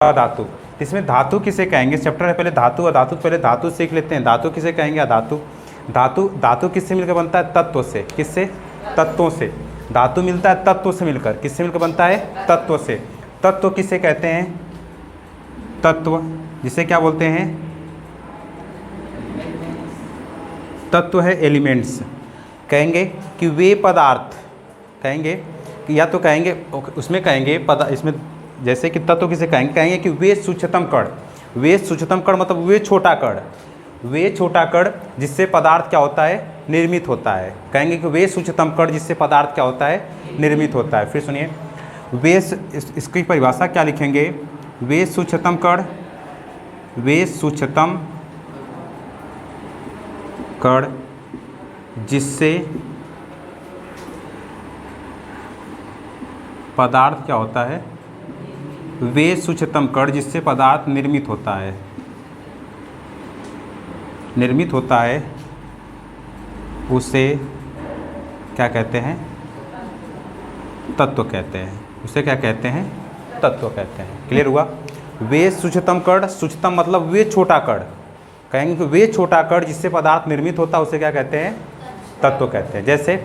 अधातु। इसमें धातु किसे कहेंगे, चैप्टर है पहले धातु अधातु, पहले धातु सीख लेते हैं। धातु किसे कहेंगे, अधातु। धातु धातु किससे मिलकर बनता है, तत्व से। किससे, तत्वों से। धातु मिलता है तत्व से मिलकर, किससे मिलकर बनता है, तत्व से। तत्व किसे कहते हैं, तत्व, जिसे क्या बोलते हैं, तत्व है एलिमेंट्स। कहेंगे कि वे पदार्थ, कहेंगे या तो कहेंगे उसमें कहेंगे इसमें जैसे कि तत्व किसे कहेंगे, कहेंगे कि वे सूक्ष्मतम कण। वे सूक्ष्मतम कण मतलब वे छोटा कण, वे छोटा कण जिससे पदार्थ क्या होता है, निर्मित होता है। कहेंगे कि वे सूक्ष्मतम कण जिससे पदार्थ क्या होता है, निर्मित होता है। फिर सुनिए, वे इसकी परिभाषा क्या लिखेंगे, वे सूक्ष्मतम कण, वे सूक्ष्मतम कण जिससे पदार्थ क्या होता है, वे सूक्ष्मतम कण जिससे पदार्थ निर्मित होता है, निर्मित होता है, उसे क्या कहते हैं, तत्व कहते हैं। उसे क्या कहते हैं, तत्व कहते हैं। क्लियर हुआ। वे सूक्ष्मतम कण, सूक्ष्मतम मतलब वे छोटा कण। कहेंगे कि वे छोटा कण जिससे पदार्थ निर्मित होता है उसे क्या कहते हैं, तत्व कहते हैं। जैसे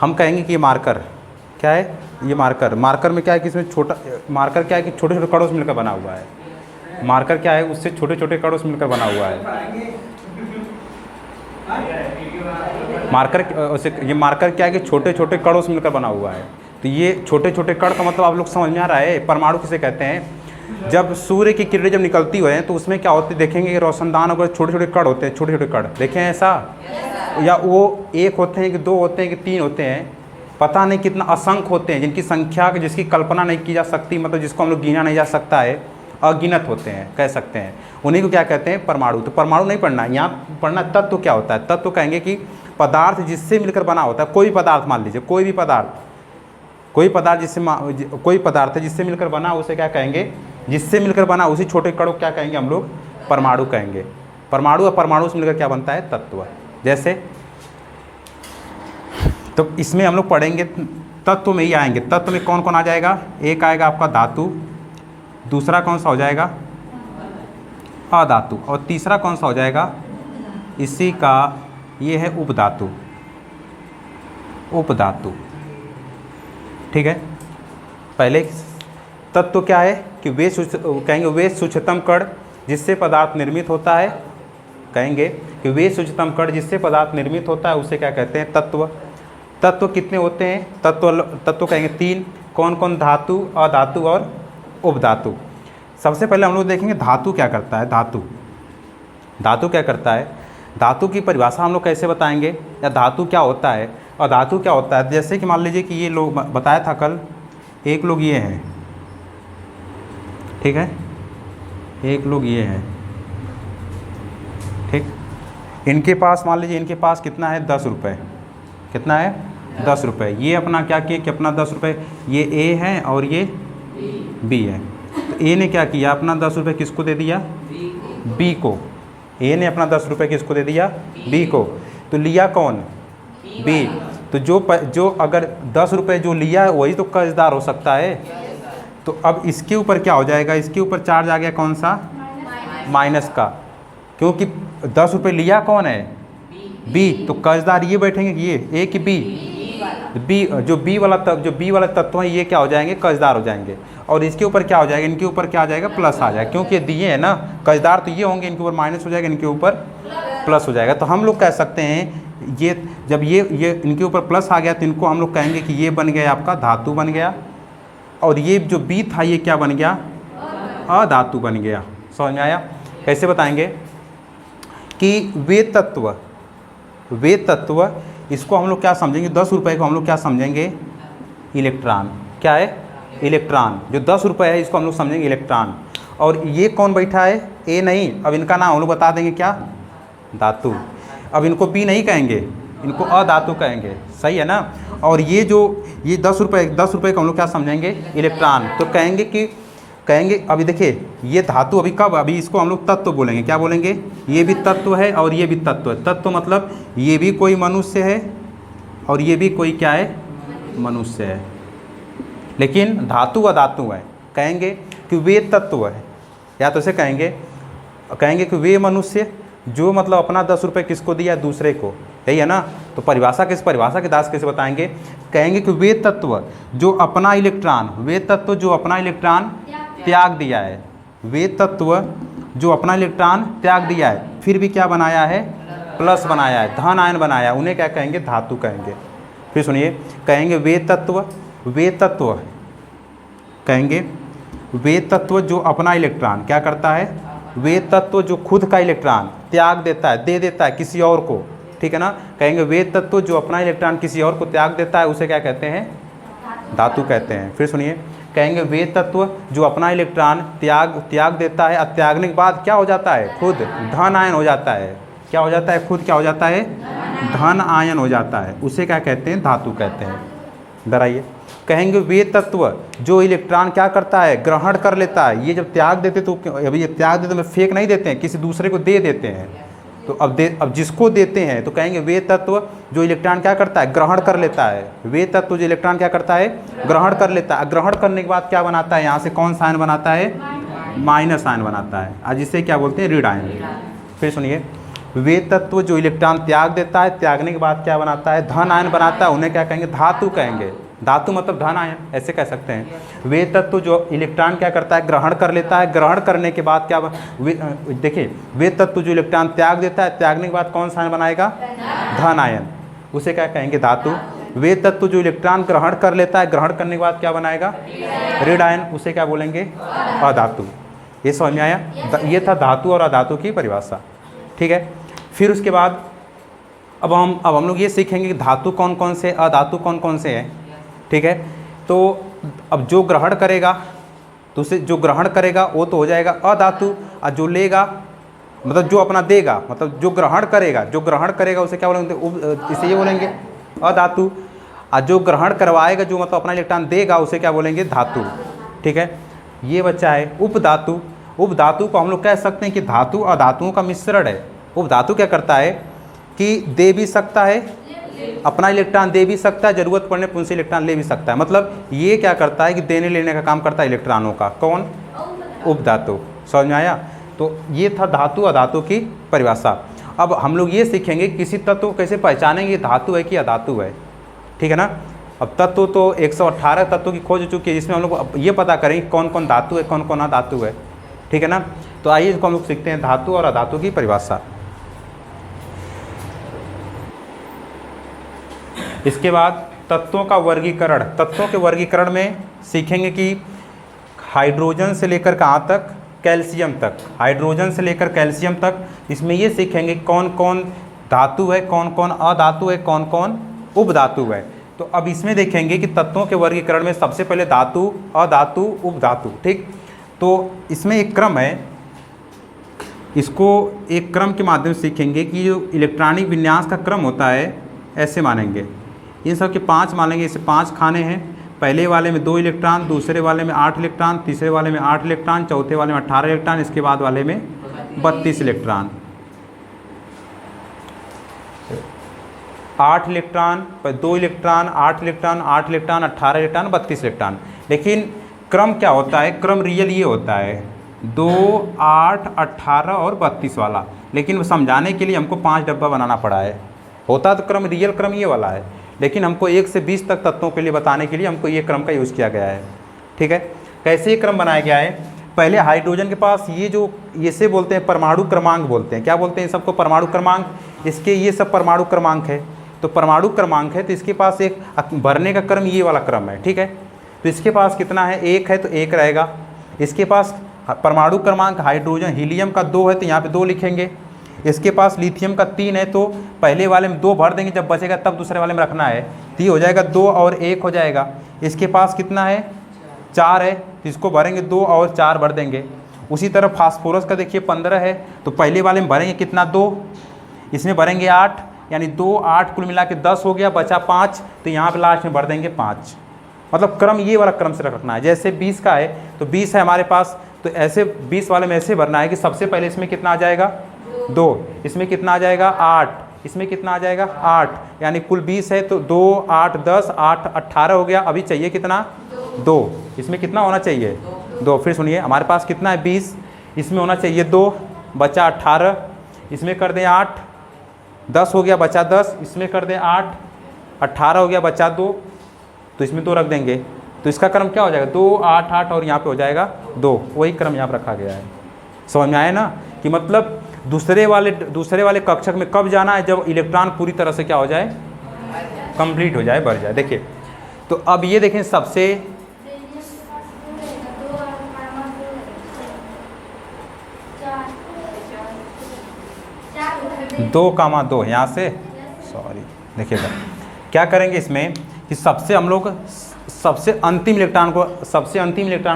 हम कहेंगे कि ये मार्कर क्या है, ये मार्कर, मार्कर में क्या है कि इसमें छोटा, मार्कर क्या है कि छोटे छोटे कणों से मिलकर बना हुआ है। मार्कर क्या है, उससे छोटे छोटे कणों से मिलकर बना हुआ है। मार्कर उसे, ये मार्कर क्या है कि छोटे छोटे कणों से मिलकर बना हुआ है। तो ये छोटे छोटे कण का मतलब आप लोग समझ में आ रहा है। परमाणु किसे कहते हैं, जब सूर्य की किरणें जब निकलती हुए हैं तो उसमें क्या होते, देखेंगे कि रोशनदान वगैरह छोटे छोटे कण होते हैं, छोटे छोटे कण देखें ऐसा, या वो एक होते हैं कि दो होते हैं कि तीन होते हैं, पता नहीं कितना असंख्य होते हैं, जिनकी संख्या जिसकी कल्पना नहीं की जा सकती, मतलब जिसको हम लोग गिना नहीं जा सकता है, अगिनत होते हैं कह सकते हैं। उन्हीं को क्या कहते हैं, परमाणु। तो परमाणु नहीं पढ़ना, यहाँ पढ़ना तत्व क्या होता है। तत्व कहेंगे कि पदार्थ जिससे मिलकर बना होता है, कोई पदार्थ मान लीजिए, कोई भी पदार्थ, कोई पदार्थ जिससे, कोई पदार्थ है जिससे मिलकर बना, उसे क्या कहेंगे, जिससे मिलकर बना उसी छोटे कण को क्या कहेंगे हम लोग, परमाणु कहेंगे। परमाणु और परमाणु से मिलकर क्या बनता है, तत्व। जैसे तो इसमें हम लोग पढ़ेंगे, तत्व में ही आएंगे। तत्व में कौन कौन आ जाएगा, एक आएगा आपका धातु, दूसरा कौन सा हो जाएगा, अधातु, और तीसरा कौन सा हो जाएगा, इसी का ये है उपधातु, उपधातु। ठीक है। पहले तत्व क्या है कि वे कहेंगे वे सूक्ष्मतम कण जिससे पदार्थ निर्मित होता है। कहेंगे कि वे सूक्ष्मतम कण जिससे पदार्थ निर्मित होता है उसे क्या कहते हैं, तत्व। तत्व कितने होते हैं, तत्व कहेंगे तीन। कौन कौन, धातु, अधातु और उपधातु। सबसे पहले हम लोग देखेंगे धातु क्या करता है। धातु, धातु क्या करता है, धातु की परिभाषा हम लोग कैसे बताएंगे, या धातु क्या होता है और धातु क्या होता है। जैसे कि मान लीजिए कि ये लोग बताया था कल, एक लोग ये हैं, ठीक है, एक लोग ये हैं, ठीक। इनके पास मान लीजिए, इनके पास कितना है, 10 रुपये। कितना है, 10 रुपये। ये अपना क्या किए कि अपना 10 रुपये, ये ए है और ये बी है। तो ए ने क्या किया, अपना 10 रुपये किसको दे दिया, बी को। ए ने अपना 10 रुपये किसको दे दिया, बी को। तो लिया कौन, बी। तो जो अगर 10 रुपये जो लिया है वही तो कर्जदार हो सकता है। तो अब इसके ऊपर क्या हो जाएगा, इसके ऊपर चार्ज आ गया कौन सा, माइनस का, क्योंकि 10 रुपये लिया कौन है, बी। तो कर्जदार ये बैठेंगे, ये ए कि बी, बी। जो बी वाला तत्व है ये क्या हो जाएंगे, कर्जदार हो जाएंगे। और इसके ऊपर क्या हो जाएगा, इनके ऊपर क्या आ जाएगा, प्लस आ जाएगा, क्योंकि ये दिए हैं ना, कर्जदार तो ये होंगे, इनके ऊपर माइनस हो जाएगा, इनके ऊपर प्लस हो जाएगा। तो हम लोग कह सकते हैं ये जब ये इनके ऊपर प्लस आ गया तो इनको हम लोग कहेंगे कि ये बन गया आपका धातु बन गया, और ये जो बी था ये क्या बन गया, अधातु बन गया। समझ में आया। कैसे बताएंगे कि वे तत्व, वे तत्व, इसको हम लोग क्या समझेंगे, 10 रुपये को हम लोग क्या समझेंगे, इलेक्ट्रॉन। क्या है, इलेक्ट्रॉन। जो 10 रुपये है इसको हम लोग समझेंगे इलेक्ट्रॉन। और ये कौन बैठा है, ए नहीं, अब इनका नाम हम लोग बता देंगे क्या, धातु। अब इनको बी नहीं कहेंगे, इनको अधातु कहेंगे। सही है ना। और ये जो ये 10 रुपये को हम लोग क्या समझेंगे, इलेक्ट्रॉन। तो कहेंगे अभी देखिए ये धातु अभी कब, अभी इसको हम लोग तत्व बोलेंगे। क्या बोलेंगे, ये भी तत्व है और ये भी तत्व है। तत्व मतलब ये भी कोई मनुष्य है और ये भी कोई क्या है, मनुष्य है। लेकिन धातु अधातु है। कहेंगे कि वे तत्व है, या तो इसे कहेंगे कि वे मनुष्य जो मतलब अपना 10 रुपये किसको दिया, दूसरे को, यही है ना। तो परिभाषा के दास कैसे बताएंगे, कहेंगे कि वे तत्व जो अपना इलेक्ट्रॉन त्याग दिया है, वे तत्व जो अपना इलेक्ट्रॉन त्याग दिया है, फिर भी क्या बनाया है, प्लस बनाया है, धन आयन बनाया, उन्हें क्या कहेंगे, धातु कहेंगे। फिर सुनिए, कहेंगे वे तत्व कहेंगे वे तत्व जो अपना इलेक्ट्रॉन क्या करता है, वे तत्व जो खुद का इलेक्ट्रॉन त्याग देता है, दे देता है किसी और को, ठीक है ना। कहेंगे वे तत्व जो अपना इलेक्ट्रॉन किसी और को त्याग देता है, उसे क्या कहते हैं, धातु कहते हैं। फिर सुनिए, कहेंगे वे तत्व जो अपना इलेक्ट्रॉन त्याग देता है, त्यागने के बाद क्या हो जाता है, खुद धन आयन हो जाता है, क्या हो जाता है, खुद क्या हो जाता है, धन आयन हो जाता है, उसे क्या कहते हैं, धातु कहते हैं। इधर आइए, कहेंगे वे तत्व जो इलेक्ट्रॉन क्या करता है, ग्रहण कर लेता है। ये जब त्याग देते तो अभी ये त्याग देते में फेंक नहीं देते हैं, किसी दूसरे को दे देते हैं। तो अब जिसको देते हैं तो कहेंगे वे तत्व जो इलेक्ट्रॉन क्या करता है, ग्रहण कर लेता है। वे तत्व जो इलेक्ट्रॉन क्या करता है, ग्रहण कर लेता है। ग्रहण करने के बाद क्या बनाता है, यहाँ से कौन सा आयन बनाता है, माइनस आयन बनाता है, और जिसे क्या बोलते हैं, ऋण आयन। फिर सुनिए, वे तत्व जो इलेक्ट्रॉन त्याग देता है, त्यागने के बाद क्या बनाता है, धन आयन बनाता है, उन्हें क्या कहेंगे, धातु कहेंगे। धातु मतलब धन आयन, ऐसे कह सकते हैं। वे तत्व जो इलेक्ट्रॉन क्या करता है, ग्रहण कर लेता है, ग्रहण करने के बाद क्या, देखिए वे तत्व जो इलेक्ट्रॉन त्याग देता है, त्यागने के बाद कौन सा आयन बनाएगा, धन आयन, उसे क्या कहेंगे, धातु। वे तत्व जो इलेक्ट्रॉन ग्रहण कर लेता है, ग्रहण करने के बाद क्या बनाएगा, ऋण आयन, उसे क्या बोलेंगे, अधातु। ये समझ में आया, ये था धातु और अधातु की परिभाषा, ठीक है। फिर उसके बाद अब हम लोग ये सीखेंगे कि धातु कौन कौन से, अधातु कौन कौन से हैं, ठीक है। तो अब जो ग्रहण करेगा, तो उसे जो ग्रहण करेगा वो तो हो जाएगा अधातु, और जो लेगा मतलब जो अपना देगा, मतलब जो ग्रहण करेगा उसे क्या बोलेंगे, इसे ये बोलेंगे अधातु। और जो ग्रहण करवाएगा, जो मतलब अपना इलेक्ट्रॉन देगा, उसे क्या बोलेंगे, धातु, ठीक है। ये बच्चा है उपधातु। उपधातु को हम लोग कह सकते हैं कि धातु और धातुओं का मिश्रण है। उपधातु क्या करता है कि दे भी सकता है, अपना इलेक्ट्रॉन दे भी सकता है, जरूरत पड़ने पर उनसे इलेक्ट्रॉन ले भी सकता है। मतलब ये क्या करता है कि देने लेने का काम करता है इलेक्ट्रॉनों का, कौन, उपधातु। समझ में आया। तो ये था धातु अधातु की परिभाषा। अब हम लोग ये सीखेंगे किसी तत्व को कैसे पहचानेंगे धातु है कि अधातु है, ठीक है ना। अब तत्व तो 118 तत्वों की खोज हो चुकी है, जिसमें हम लोग ये पता करेंगे कौन कौन धातु है, कौन कौन अधातु है, ठीक है ना। तो आइए इसको हम लोग सीखते हैं, धातु और अधातु की परिभाषा। इसके बाद तत्वों का वर्गीकरण। तत्वों के वर्गीकरण में सीखेंगे कि हाइड्रोजन से लेकर कहाँ तक, कैल्शियम तक, हाइड्रोजन से लेकर कैल्शियम तक। इसमें ये सीखेंगे कौन कौन धातु है, कौन कौन अधातु है, कौन कौन उपधातु है। तो अब इसमें देखेंगे कि तत्वों के वर्गीकरण में सबसे पहले धातु, अधातु, उपधातु, ठीक। तो इसमें एक क्रम है, इसको एक क्रम के माध्यम से सीखेंगे कि जो इलेक्ट्रॉनिक विन्यास का क्रम होता है, ऐसे मानेंगे। इन सब के 5 मानेंगे, इसे 5 खाने हैं। पहले वाले में 2 इलेक्ट्रॉन, दूसरे वाले में 8 इलेक्ट्रॉन, तीसरे वाले में 8 इलेक्ट्रॉन, चौथे वाले में 18 इलेक्ट्रॉन, इसके बाद वाले में 32 electron. 8 electron, 2 electron, 8 electron, 8 electron, 18 electron, 32 electron. लेकिन क्रम क्या होता है, क्रम रियल ये होता है 2, 8, 18 और 32 वाला। लेकिन समझाने के लिए हमको 5 डब्बा बनाना पड़ा है। होता तो क्रम रियल क्रम ये वाला है, लेकिन हमको 1 से 20 तक तत्वों के लिए बताने के लिए हमको ये क्रम का यूज़ किया गया है, ठीक है। कैसे ये क्रम बनाया गया है, पहले हाइड्रोजन के पास ये जो इसे बोलते हैं परमाणु क्रमांक बोलते हैं, क्या बोलते हैं इन सबको, परमाणु क्रमांक। इसके ये सब परमाणु क्रमांक है, तो परमाणु क्रमांक है, तो इसके पास एक भरने का क्रम ये वाला क्रम है, ठीक है। तो इसके पास कितना है, 1 है तो 1 रहेगा। इसके पास परमाणु क्रमांक हाइड्रोजन हीलियम का 2 है तो यहाँ पे 2 लिखेंगे। इसके पास लिथियम का 3 है तो पहले वाले में 2 भर देंगे, जब बचेगा तब दूसरे वाले में रखना है, तो ये हो जाएगा 2 और 1 हो जाएगा। इसके पास कितना है, 4 है, तो इसको भरेंगे 2 और 4 भर देंगे। उसी तरह फास्फोरस का देखिए 15 है, तो पहले वाले में भरेंगे कितना, 2, इसमें भरेंगे 8, यानी 2, 8 कुल मिला के 10 हो गया, बचा 5, तो यहाँ पर लास्ट में भर देंगे 5। मतलब क्रम ये वाला क्रम से रखना है। जैसे 20 का है तो 20 है हमारे पास, तो ऐसे 20 वाले में ऐसे भरना है कि सबसे पहले इसमें कितना आ जाएगा, 2, इसमें कितना आ जाएगा, 8, इसमें कितना आ जाएगा, 8, यानी कुल 20 है तो 2, 8, 10, 8, 18 हो गया। अभी चाहिए कितना, 2, इसमें कितना होना चाहिए, 2। फिर सुनिए, हमारे पास कितना है 20, इसमें होना चाहिए 2, बचा 18, इसमें कर दें 8, 10 हो गया बचा 10, इसमें कर दें 8, 18 हो गया बचा 2, तो इसमें 2 रख देंगे। तो इसका क्रम क्या हो जाएगा 2, 8, 8 और यहाँ पे हो जाएगा 2, वही क्रम यहाँ पर रखा गया है। समझ में आया ना कि मतलब दूसरे वाले कक्षक में कब जाना है, जब इलेक्ट्रॉन पूरी तरह से क्या हो जाए, कंप्लीट हो जाए, बढ़ जाए। देखिए तो अब ये देखें सबसे 2,2 यहाँ से, सॉरी देखिएगा क्या करेंगे इसमें कि हम लोग सबसे अंतिम इलेक्ट्रॉन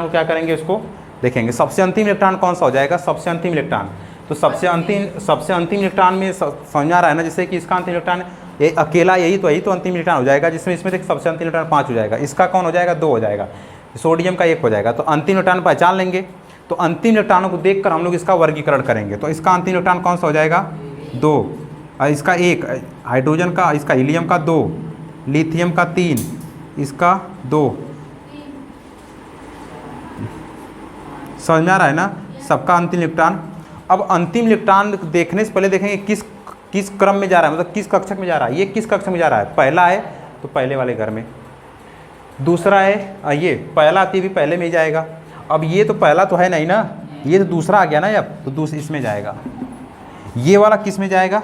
को क्या करेंगे, इसको देखेंगे सबसे अंतिम इलेक्ट्रॉन कौन सा हो जाएगा, सबसे अंतिम इलेक्ट्रॉन। तो सबसे अंतिम इलेक्ट्रॉन में समझ आ रहा है ना, जैसे कि इसका अंतिम इलेक्ट्रॉन ये अकेला यही तो अंतिम इलेक्ट्रॉन हो जाएगा, जिसमें इसमें देख सबसे अंतिम इलेक्ट्रॉन 5 हो जाएगा, इसका कौन हो जाएगा 2 हो जाएगा, सोडियम का 1 हो जाएगा। तो अंतिम इलेक्ट्रॉन पहचान लेंगे, तो अंतिम इलेक्ट्रॉनों को देखकर हम लोग इसका वर्गीकरण करेंगे। तो इसका अंतिम इलेक्ट्रॉन कौन सा हो जाएगा 2, इसका 1 हाइड्रोजन का, इसका हीलियम का 2, लिथियम का 3, इसका 2। समझ में आ रहा है ना सबका अंतिम इलेक्ट्रॉन। अब अंतिम इलेक्ट्रॉन देखने से पहले देखेंगे किस क्रम में जा रहा है, मतलब किस कक्षक में जा रहा है। ये किस कक्षक में जा रहा है, पहला है तो पहले वाले घर में, दूसरा है ये पहला भी पहले में ही जाएगा। अब ये तो पहला तो है नहीं ना, ये तो दूसरा आ गया ना, अब तो दूसरे इसमें जाएगा। ये वाला किस में जाएगा,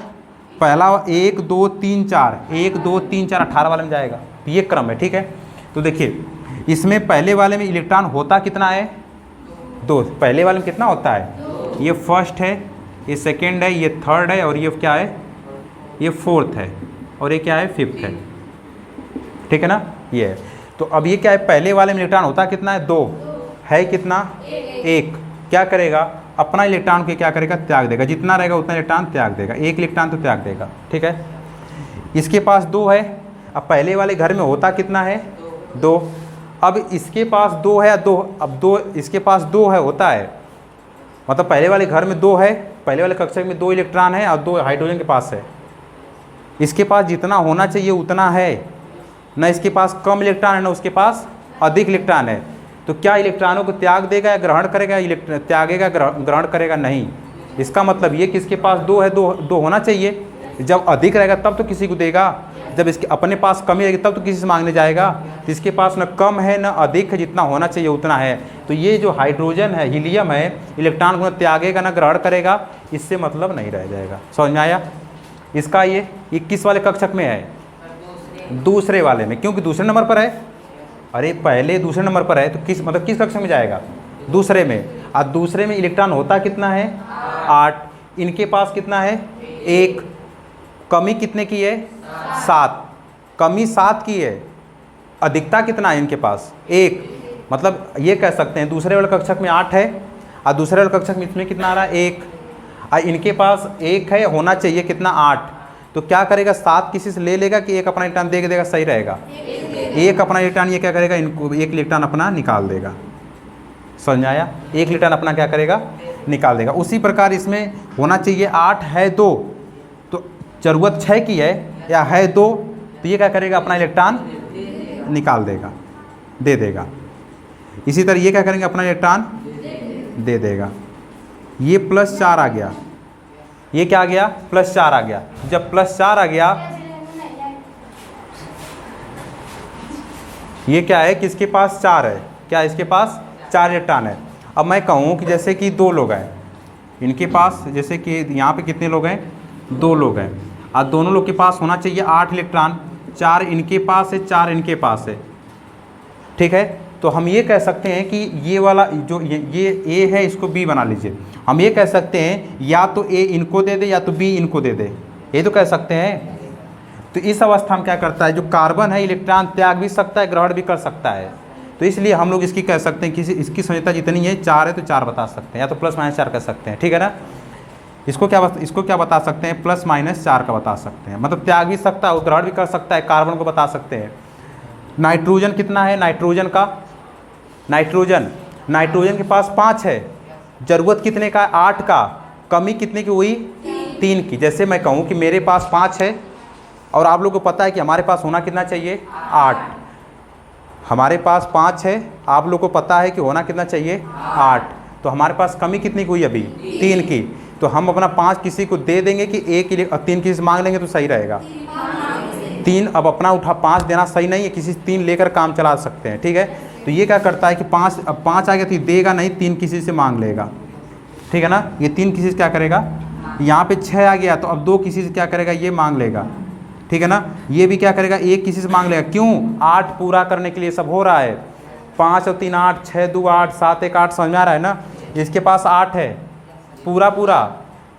पहला 1 2 3 4, 1 2 3 4 18 वाले में जाएगा। ये क्रम है, ठीक है। तो देखिए इसमें पहले वाले में इलेक्ट्रॉन होता कितना है 2, पहले वाले में कितना होता है, ये फर्स्ट है, ये सेकेंड है, ये थर्ड है, और ये क्या है, ये फोर्थ है, और ये क्या है फिफ्थ है, ठीक है ना। ये है तो अब ये क्या है, पहले वाले में इलेक्ट्रॉन होता कितना है 2, है कितना 1, क्या करेगा अपना इलेक्ट्रॉन को क्या करेगा त्याग देगा, जितना रहेगा उतना इलेक्ट्रॉन त्याग देगा, 1 इलेक्ट्रॉन तो त्याग देगा, ठीक है। इसके पास 2 है, अब पहले वाले घर में होता कितना है 2, अब इसके पास 2 है 2, अब 2 इसके पास 2 है होता है, मतलब पहले वाले घर में 2 है, पहले वाले कक्षक में 2 इलेक्ट्रॉन है और 2 हाइड्रोजन के पास है। इसके पास जितना होना चाहिए उतना है, ना इसके पास कम इलेक्ट्रॉन है ना उसके पास अधिक इलेक्ट्रॉन है। तो क्या इलेक्ट्रॉनों को त्याग देगा या ग्रहण करेगा, त्यागेगा ग्रहण करेगा नहीं। इसका मतलब ये कि इसके पास 2 है, 2 होना चाहिए, जब अधिक रहेगा तब तो किसी को देगा, जब इसके अपने पास कमी रहेगी तब तो किसी से मांगने जाएगा। तो इसके पास न कम है न अधिक है, जितना होना चाहिए उतना है। तो ये जो हाइड्रोजन है, हीलियम है, इलेक्ट्रॉन को न त्यागेगा न ग्रहण करेगा, इससे मतलब नहीं रह जाएगा। समझ में आया। इसका ये 21 वाले कक्षक में है, दूसरे वाले में, क्योंकि दूसरे नंबर पर है। अरे पहले दूसरे नंबर पर है तो किस कक्षक में जाएगा, दूसरे में। और दूसरे में इलेक्ट्रॉन होता कितना है 8, इनके पास कितना है 1, कमी कितने की है 7, कमी 7 की है, अधिकता कितना है इनके पास 1। मतलब ये कह सकते हैं दूसरे वाले कक्षक में 8 है और दूसरे वाले कक्षक में इसमें कितना आ रहा है 1, और इनके पास 1 है, होना चाहिए कितना 8। तो क्या करेगा 7 किसी से ले लेगा कि 1 अपना इलेक्ट्रॉन दे देगा, सही रहेगा। 1 अपना इलेक्ट्रॉन ये क्या करेगा, इनको 1 इलेक्ट्रॉन अपना निकाल देगा। समझ में आया, 1 इलेक्ट्रॉन अपना क्या करेगा निकाल देगा। उसी प्रकार इसमें होना चाहिए 8 है 2, तो ज़रूरत 6 की है या है 2, तो ये क्या करेगा अपना इलेक्ट्रॉन निकाल देगा, दे देगा। इसी तरह ये क्या करेंगे अपना इलेक्ट्रॉन दे देगा। ये +4 आ गया, ये क्या आ गया +4 आ गया। जब +4 आ गया, ये क्या है कि इसके पास 4 है, क्या इसके पास 4 इलेक्ट्रॉन है। अब मैं कहूँ कि जैसे कि 2 लोग हैं इनके पास, जैसे कि यहाँ पे कितने लोग हैं 2 लोग हैं, और दोनों लोग के पास होना चाहिए 8 इलेक्ट्रॉन, 4 इनके पास है 4 इनके पास है, ठीक है। तो हम ये कह सकते हैं कि ये वाला जो ये A है इसको B बना लीजिए। हम ये कह सकते हैं या तो A इनको दे दे या तो B इनको दे दे, ये तो कह सकते हैं। तो इस अवस्था में क्या करता है, जो कार्बन है इलेक्ट्रॉन त्याग भी सकता है ग्रहण भी कर सकता है। तो इसलिए हम लोग इसकी कह सकते हैं कि इसकी संयोजकता जितनी है 4 है तो 4 बता सकते हैं, या तो +-4 कह सकते हैं, ठीक है ना। इसको क्या बता सकते हैं, +-4 का बता सकते हैं, मतलब त्याग भी सकता है और ग्रहण भी कर सकता है, कार्बन को बता सकते हैं। नाइट्रोजन कितना है नाइट्रोजन का, नाइट्रोजन के पास 5 है, ज़रूरत कितने का 8 का, कमी कितने की हुई 3 की। जैसे मैं कहूँ कि मेरे पास 5 है और आप लोग को पता है कि हमारे पास होना कितना चाहिए 8, हमारे पास 5 है, आप लोग को पता है कि होना कितना चाहिए 8, तो हमारे पास कमी कितनी की हुई अभी 3 की। तो हम अपना 5 किसी को दे देंगे कि 3 किसी से मांग लेंगे तो सही रहेगा। 3 अब अपना उठा 5 देना सही नहीं है, किसी से 3 लेकर काम चला सकते हैं, ठीक है। तो ये क्या करता है कि 5 अब 5 आ गया तो ये देगा नहीं, 3 किसी से मांग लेगा, ठीक है ना। ये 3 किसी से क्या करेगा, यहाँ पे 6 आ गया तो अब 2 किसी से क्या करेगा, ये मांग लेगा, ठीक है ना। ये भी क्या करेगा, 1 किसी से मांग लेगा, क्यों 8 पूरा करने के लिए सब हो रहा है। 5 और 3 8, 6 2 8, 7 1 8, समझ में आ रहा है ना। इसके पास 8 है पूरा,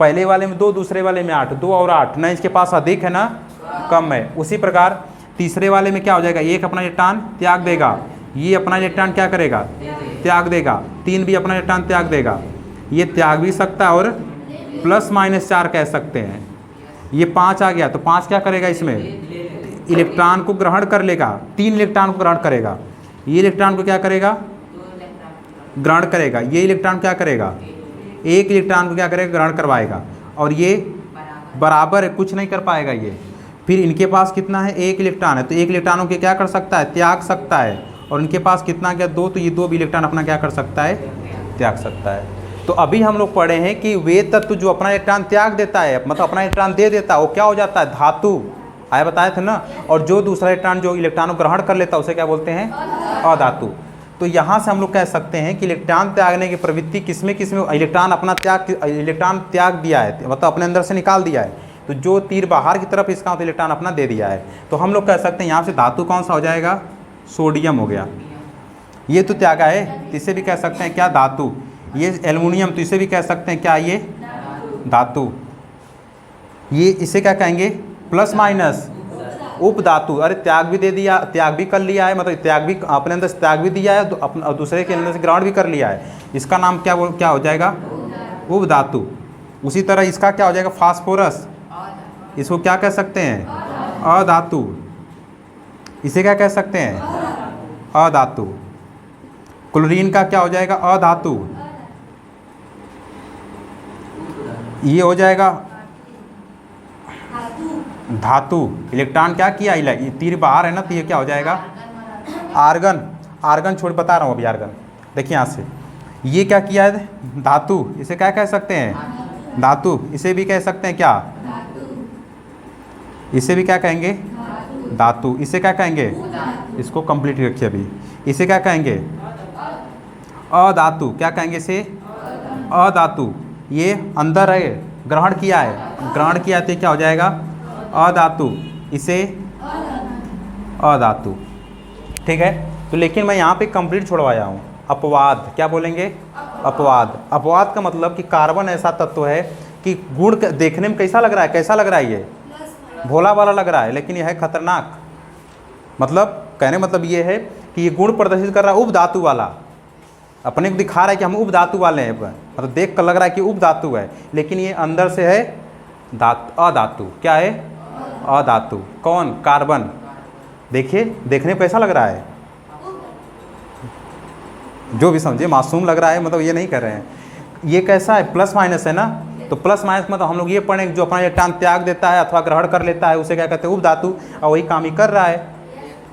पहले वाले में 2, दूसरे वाले में 8, 2 और 8 ना, इसके पास अधिक है ना कम है। उसी प्रकार तीसरे वाले में क्या हो जाएगा, 1 अपना इलेक्ट्रॉन त्याग देगा, ये अपना इलेक्ट्रॉन क्या करेगा, त्याग देगा, 3 भी अपना इलेक्ट्रॉन त्याग देगा, ये त्याग भी सकता है और ±4 कह सकते हैं। ये 5 आ गया तो 5 क्या करेगा, इसमें इलेक्ट्रॉन को ग्रहण कर लेगा, 3 इलेक्ट्रॉन को ग्रहण करेगा, ये इलेक्ट्रॉन को क्या करेगा, ग्रहण करेगा, ये इलेक्ट्रॉन क्या करेगा, 1 इलेक्ट्रॉन को क्या करेगा, ग्रहण करवाएगा, और ये बराबर है, कुछ नहीं कर पाएगा ये। फिर इनके पास कितना है, 1 इलेक्ट्रॉन है, तो 1 इलेक्ट्रॉनों के क्या कर सकता है, त्याग सकता है, और इनके पास कितना गया 2, तो ये 2 भी इलेक्ट्रॉन अपना क्या कर सकता है, त्याग सकता है। तो अभी हम लोग पढ़े हैं कि वे तत्व जो अपना इलेक्ट्रॉन त्याग देता है, मतलब अपना इलेक्ट्रॉन दे देता है, वो क्या हो जाता है, धातु, आया बताए थे ना। और जो दूसरा इलेक्ट्रॉन जो इलेक्ट्रॉन ग्रहण कर लेता है उसे क्या बोलते हैं, अधातु। तो यहाँ से हम लोग कह सकते हैं कि इलेक्ट्रॉन त्यागने की प्रवृत्ति किसमें इलेक्ट्रॉन अपना इलेक्ट्रॉन त्याग दिया है, मतलब अपने अंदर से निकाल दिया है, तो जो तीर बाहर की तरफ इसका तो इलेक्ट्रॉन अपना दे दिया है। तो हम लोग कह सकते हैं यहाँ से धातु कौन सा हो जाएगा, सोडियम हो गया, ये तो त्यागा है, तो इसे भी कह सकते हैं क्या, धातु। ये एल्युमिनियम, तो इसे भी कह सकते हैं क्या, ये धातु। ये इसे क्या कहेंगे, ±, उपधातु। अरे त्याग भी दे दिया, त्याग भी कर लिया है, मतलब त्याग भी अपने अंदर से त्याग भी दिया है, तो दूसरे के अंदर से ग्रहण भी कर लिया है, इसका नाम क्या हो जाएगा, उपधातु। उसी तरह इसका क्या हो जाएगा, फास्फोरस, इसको क्या कह सकते हैं, अधातु। इसे क्या कह सकते हैं, अधातु। क्लोरीन का क्या हो जाएगा, अधातु, ये हो जाएगा धातु। इलेक्ट्रॉन क्या किया, तीर बाहर है ना, तो ये क्या हो जाएगा, आर्गन। आर्गन छोड़ बता रहा हूँ अभी, आर्गन देखिए यहाँ से, ये क्या किया है, धातु, इसे क्या कह सकते हैं, धातु। इसे भी कह सकते हैं क्या, इसे भी क्या कहेंगे, धातु। इसे क्या कहेंगे, इसको कंप्लीट रखिए अभी, इसे क्या कहेंगे, अधातु। क्या कहेंगे इसे, अधातु। ये अंदर है, ग्रहण किया है, ग्रहण किया तो क्या हो जाएगा, अधातु। इसे अधातु, ठीक है। तो लेकिन मैं यहाँ पे कंप्लीट छोड़वाया हूँ। अपवाद, क्या बोलेंगे, अपवाद। अपवाद का मतलब कि कार्बन ऐसा तत्व है कि गुण देखने में कैसा लग रहा है, कैसा लग रहा है, ये भोला वाला लग रहा है, लेकिन यह है खतरनाक। मतलब कहने मतलब ये है कि ये गुण प्रदर्शित कर रहा है उपधातु वाला, अपने को दिखा रहा है कि हम उपधातु वाले हैं, मतलब देख कर लग रहा है कि उपधातु है, लेकिन ये अंदर से है अधातु। क्या है, अधातु। कौन, कार्बन। देखिए देखने में कैसा लग रहा है, जो भी समझे मासूम लग रहा है, मतलब ये नहीं कर रहे हैं। ये कैसा है, ± है ना, तो ± मतलब हम लोग ये पढ़ें जो अपना इलेक्ट्रॉन त्याग देता है अथवा ग्रहण कर लेता है उसे क्या कहते हैं, उपधातु, और वही काम ही कर रहा है,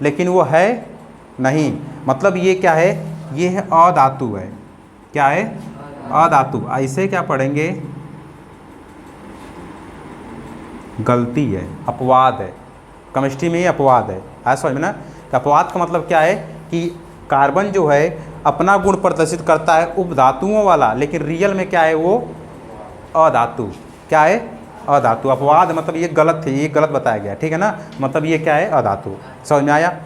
लेकिन वो है नहीं। मतलब ये क्या है, ये है अधातु है। क्या है, अधातु। ऐसे क्या पढ़ेंगे, गलती है, अपवाद है, केमिस्ट्री में ही अपवाद है। ऐसा समझ में ना, अपवाद का मतलब क्या है कि कार्बन जो है अपना गुण प्रदर्शित करता है उपधातुओं वाला, लेकिन रियल में क्या है, वो अधातु। क्या है, अधातु। अपवाद मतलब ये गलत है, ये गलत बताया गया, ठीक है ना। मतलब ये क्या है, अधातु। समझ में आया।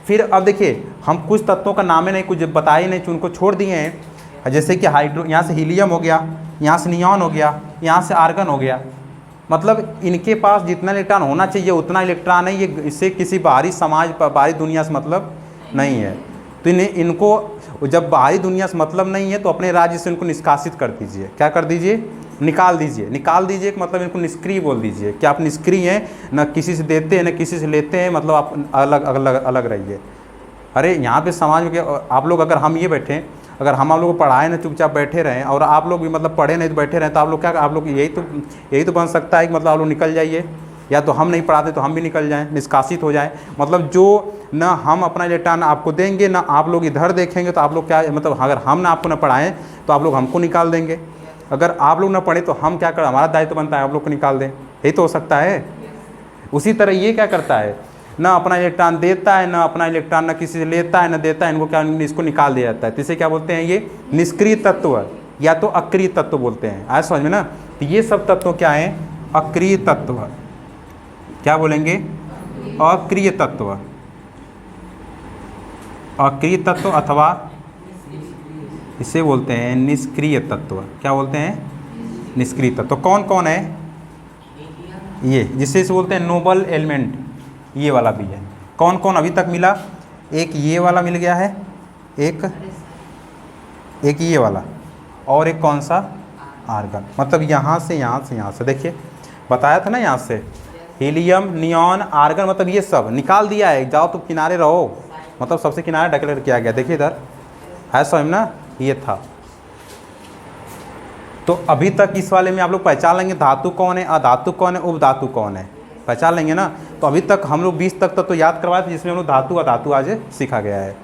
फिर अब देखिए, हम कुछ तत्वों का नाम ही नहीं, कुछ बताए नहीं, उनको छोड़ दिए हैं। जैसे कि हाइड्रो, यहाँ से हीलियम हो गया, यहाँ से नियॉन हो गया, यहाँ से आर्गन हो गया। मतलब इनके पास जितना इलेक्ट्रॉन होना चाहिए उतना इलेक्ट्रॉन है, ये इससे किसी बाहरी समाज, बाहरी दुनिया से मतलब नहीं है। तो इनको जब बाहरी दुनिया से मतलब नहीं है तो अपने राज्य से इनको निष्कासित कर दीजिए। क्या कर दीजिए, निकाल दीजिए। निकाल दीजिए मतलब इनको निष्क्रिय बोल दीजिए कि आप निष्क्रिय हैं, न किसी से देते हैं न किसी से लेते हैं, मतलब आप अलग अलग अलग रहिए। अरे यहाँ पे समाज में आप लोग, अगर हम ये बैठें, अगर हम आप लोग को पढ़ाए ना, चुपचाप बैठे रहें, और आप लोग भी मतलब पढ़े नहीं तो बैठे रहें, तो आप लोग क्या, आप लोग यही तो बन सकता है कि मतलब आप लोग निकल जाइए, या तो हम नहीं पढ़ाते तो हम भी निकल जाएं, निष्कासित हो जाएं। मतलब जो ना हम अपना इलेक्ट्रॉन आपको देंगे ना आप लोग इधर देखेंगे, तो आप लोग क्या मतलब अगर हम ना आपको ना पढ़ाएं तो आप लोग हमको निकाल देंगे, अगर आप लोग ना पढ़े तो हम क्या करें, हमारा दायित्व बनता है आप लोग को निकाल दें, यही तो हो सकता है। उसी तरह ये क्या करता है, ना अपना इलेक्ट्रॉन देता है ना अपना इलेक्ट्रॉन ना किसी से लेता है ना देता है, इनको क्या इसको निकाल दिया जाता है। तो इसे क्या बोलते हैं, ये निष्क्रिय तत्व या तो अक्रिय तत्व बोलते हैं। आज समझ में ना, तो ये सब तत्व क्या है, अक्रिय तत्व। क्या बोलेंगे, अक्रिय तत्व, अक्रिय तत्व अथवा इसे बोलते हैं निष्क्रिय तत्व। क्या बोलते हैं, निष्क्रिय तत्व। कौन कौन है, ये जिसे इसे बोलते हैं नोबल एलिमेंट, ये वाला भी है। कौन कौन अभी तक मिला, एक ये वाला मिल गया है, एक ये वाला, और एक कौन सा, आर्गन। मतलब यहाँ से यहाँ से यहाँ से, देखिए बताया था ना, यहाँ से हीलियम नियॉन आर्गन, मतलब ये सब निकाल दिया है। जाओ तो किनारे रहो, मतलब सबसे किनारे डिक्लेयर किया गया। देखिए इधर है समझ ना, ये था। तो अभी तक इस वाले में आप लोग पहचान लेंगे धातु कौन है, अधातु कौन है, उपधातु कौन है, पहचान लेंगे ना। तो अभी तक हम लोग 20 तक तो याद करवाए थे, जिसमें हम लोग धातु अधातु आज सीखा गया है।